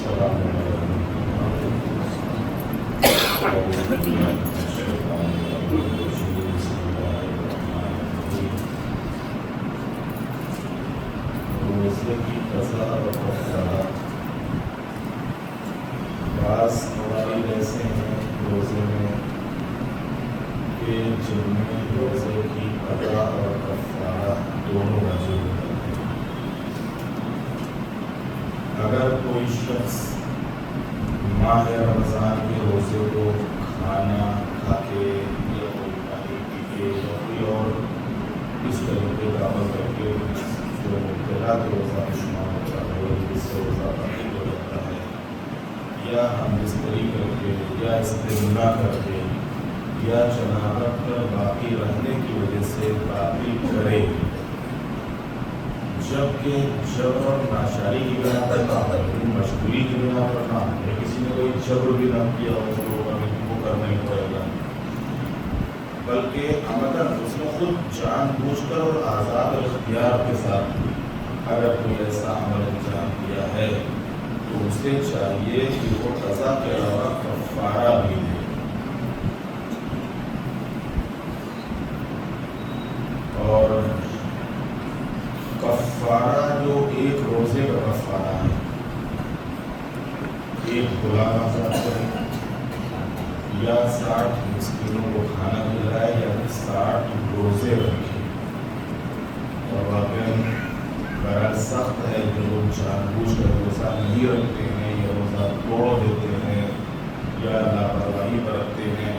السلام روزے کی قضا و کفارہ. بعض فوائد ایسے ہیں روزے میں کہ جن میں روزے کی قضا اور کفارہ دونوں واجب ہوتے ہیں. اگر کوئی شخص ماہ رمضان کے روزے کو کھانا کھا کے یا کوئی پانی پی کے یا کوئی اور اس طریقے کا عمل کر کے جو مبتلا کے روزہ میں شمار ہوتا ہے جس سے روزہ باقی ہو جاتا ہے، یا ہم بستری کر کے یا استمنا کر کے یا جنابت پر باقی رہنے کی وجہ سے باقی کرے، جبکہ جبر اور ناشاری کی بنا پر نہ ہو، مشغولی کی بنا پر نہ ہو، کسی نے کوئی جبر بھی نہ کیا ہو تو وہ کرنا ہی پڑے گا، بلکہ عمداً اس نے خود جان بوجھ کر اور آزاد اختیار کے ساتھ اگر کوئی ایسا عمل انجام کیا ہے تو اسے چاہیے کہ وہ قضا کے علاوہ کفارہ بھی دے. اور کفارہ جو ایک روزے کا کفارہ ہے، ایک غلام آزاد کرے یا 60 مسکینوں کو کھانا کھلائے یا 60 روزے رکھے. اور واقعی بہرحال سخت ہے جو لوگ جان بوجھ کر روزہ نہیں رکھتے ہیں یا روزہ توڑ دیتے ہیں یا لاپرواہی برتتے ہیں،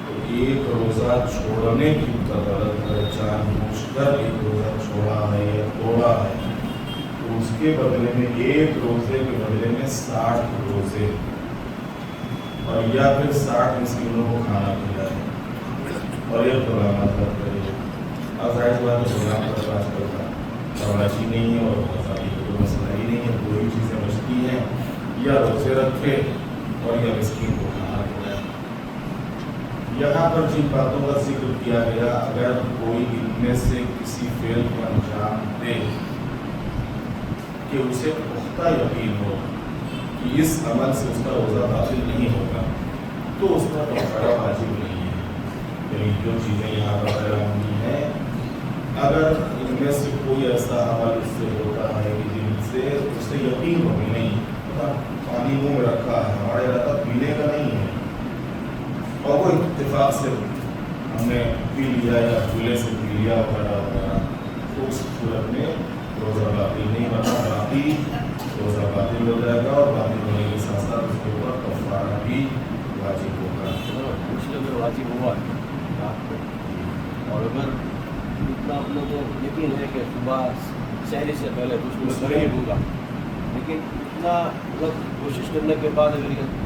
تو ایک روزہ چھوڑنے کی بدولت ہے، جان بوجھ کر ایک روزہ چھوڑا ہے یا توڑا ہے تو اس کے بدلے میں ایک روزے کے بدلے میں 60 روزے اور یا پھر 60 مسکینوں کو کھانا کھلائے اور ایک غلام آزاد کرے. اب ظاہر بات ہے غلام پر آج کل کا توراشی نہیں ہے اور آزادی کا کوئی مسئلہ ہی نہیں ہے، کوئی چیزیں بچتی ہیں یا روزے رکھے اور یا مسکین کو کھانا کھلائے. یہاں پر جن باتوں کا ذکر کیا گیا، اگر کوئی ان میں سے کسی فعل کو انجام دے کہ اسے پختہ یقین ہو کہ اس عمل سے اس کا روزہ باطل نہیں ہوگا تو اس کا کفارہ واجب نہیں ہے. یعنی جو چیزیں یہاں پر بیان ہوئی ہیں، اگر ان میں سے کوئی ایسا عمل اس سے ہوتا ہے کہ جن سے اسے یقین ہو کہ نہیں پانی منہ میں رکھا ہے، ہمارے ارادہ پینے کا نہیں ہے اور وہ اتفاق سے ہم نے پی لیا یا چولہے سے پی لیا وغیرہ وغیرہ، تو اس صورت میں روزہ باطل نہیں بنا، باقی روزہ باطل ہو جائے گا اور باطل ہونے کے ساتھ ساتھ اس کے اوپر کفارہ بھی واجب ہوگا. کچھ اگر واجب ہوا اور اگر اتنا اپنے کو یقین ہے کہ صبح شہری سے پہلے تو اس میں غریب ہوگا، لیکن اتنا وقت کوشش کرنے کے بعد اگر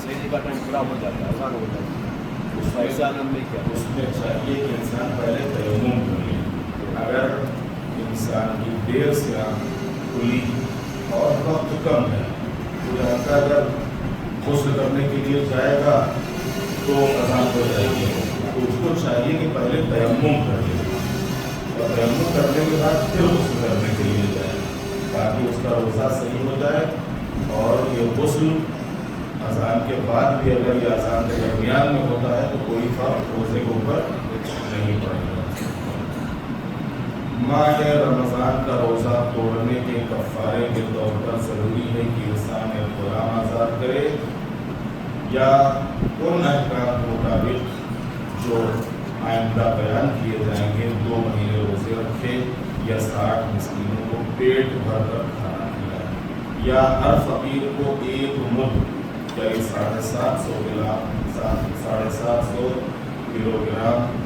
شہری کا ٹائم خراب ہو جاتا ہے، آسان ہو جاتا ہے، اس کا ایسا عالم میں کیا اس میں چاہیے کہ انسان پہلے تیمم کر لے. اگر انسان کی دیر سے آنکھ کھلی اور وقت کم ہے تو یہاں کا اگر غسل کرنے کے لیے جائے گا تو اذان ہو جائے گی، تو اس کو چاہیے کہ پہلے تیمم کر لے اور تیمم کرنے کے بعد پھر غسل کرنے کے لیے جائے تاکہ اس کا روزہ صحیح ہو جائے. اور یہ غسل اذان کے بعد بھی اگر یہ اذان کے درمیان میں ہوتا ہے تو کوئی فرق روزے کے اوپر نہیں پڑے گا. ماہ رمضان کا روزہ توڑنے کے کفارے کے طور پر ضروری ہے کہ انسان ایک غلام آزاد کرے یا ان احکام کے مطابق جو آئندہ بیان کیے جائیں گے 2 مہینے روزے رکھے یا 60 مسکینوں کو پیٹ بھر کر کھانا کھلائے یا ہر فقیر کو ایک مد یعنی 750 کلو گرام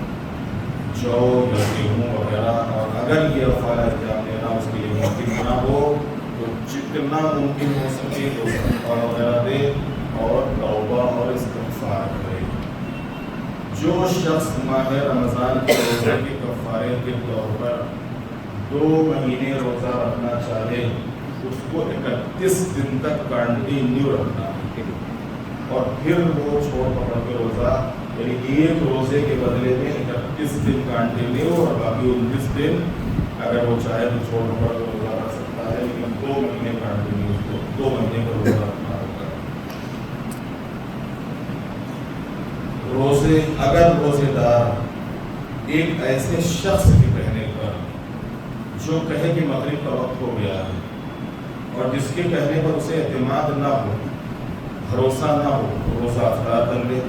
جو یا گیہوں وغیرہ، اور اگر یہ افعال انجام دینا اس کے لیے ممکن نہ ہو تو جتنا ممکن ہو سکے تو صدقہ وغیرہ دے اور توبہ اور استغفار کرے. جو شخص ماہ رمضان کے روزے کے کفارے کے طور پر 2 مہینے روزہ رکھنا چاہے اس کو 31 دن تک کنٹینیو رکھنا اور پھر وہ چھوڑ پکڑ کے روزہ یعنی ایک روزے کے بدلے میں 31 دن کنٹینیو اور باقی 29 دن اگر وہ چاہے تو چھوڑ پکڑ کے روزہ رکھ سکتا ہے، لیکن 2 مہینے کنٹینیو 2 مہینے کا روزے اگر روزے دار ایک ایسے شخص کے کہنے پر جو کہے کہ مغرب کا وقت ہو گیا ہے اور جس کے کہنے پر اسے اعتماد نہ ہو، بھروسہ نہ ہو، روزہ افطار کر لے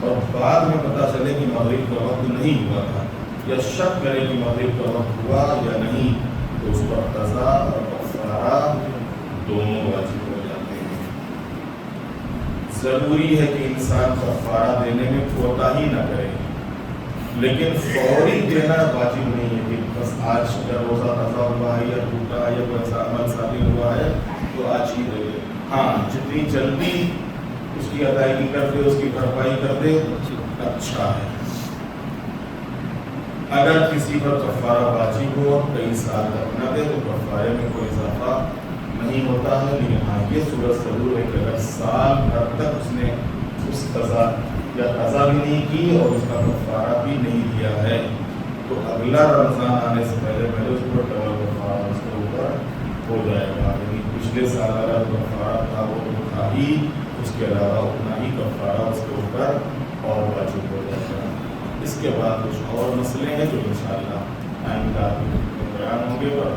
اور بعد میں پتہ چلے کہ مغرب کا وقت نہیں ہوا تھا یا شک کرے کہ مغرب کا وقت ہوا یا نہیں، تو اس پر قضا اور کفارہ دونوں واجب ہو جاتے ہیں۔ ضروری ہے کہ انسان کفارہ دینے میں کوتاہی نہ کرے، لیکن فوری دینا واجب نہیں ہے کہ بس آج اگر روزہ قضا ہوا ہے یا ٹوٹا ہے یا کوئی ایسا عمل شامل ہوا ہے تو آج ہی دے دے۔ ہاں، جتنی جلدی اس کی ادائیگی کر دے، اس کی بھرپائی کر دے، اچھا ہے۔ اگر کسی پر کفارہ واجب ہو اور کئی سال تک نہ دے تو کفارے میں کوئی اضافہ نہیں ہوتا ہے، لیکن ہاں یہ صورت ضرور ہے کہ اگر سال بھر تک اس نے اس قضا یا قضا بھی نہیں کی اور اس کا کفارہ بھی نہیں دیا ہے تو اگلا رمضان آنے سے پہلے اس پر ڈبل کفارہ اس کے اوپر ہو جائے گا، یعنی پچھلے سال اگر کفارہ تھا وہ تو تھا ہی، اس کے علاوہ اتنا ہی کفارہ اس کے اوپر اور واجب ہو جائے گا۔ اس کے بعد کچھ اور مسئلے ہیں جو انشاءاللہ آئندہ بیان ہوں گے اور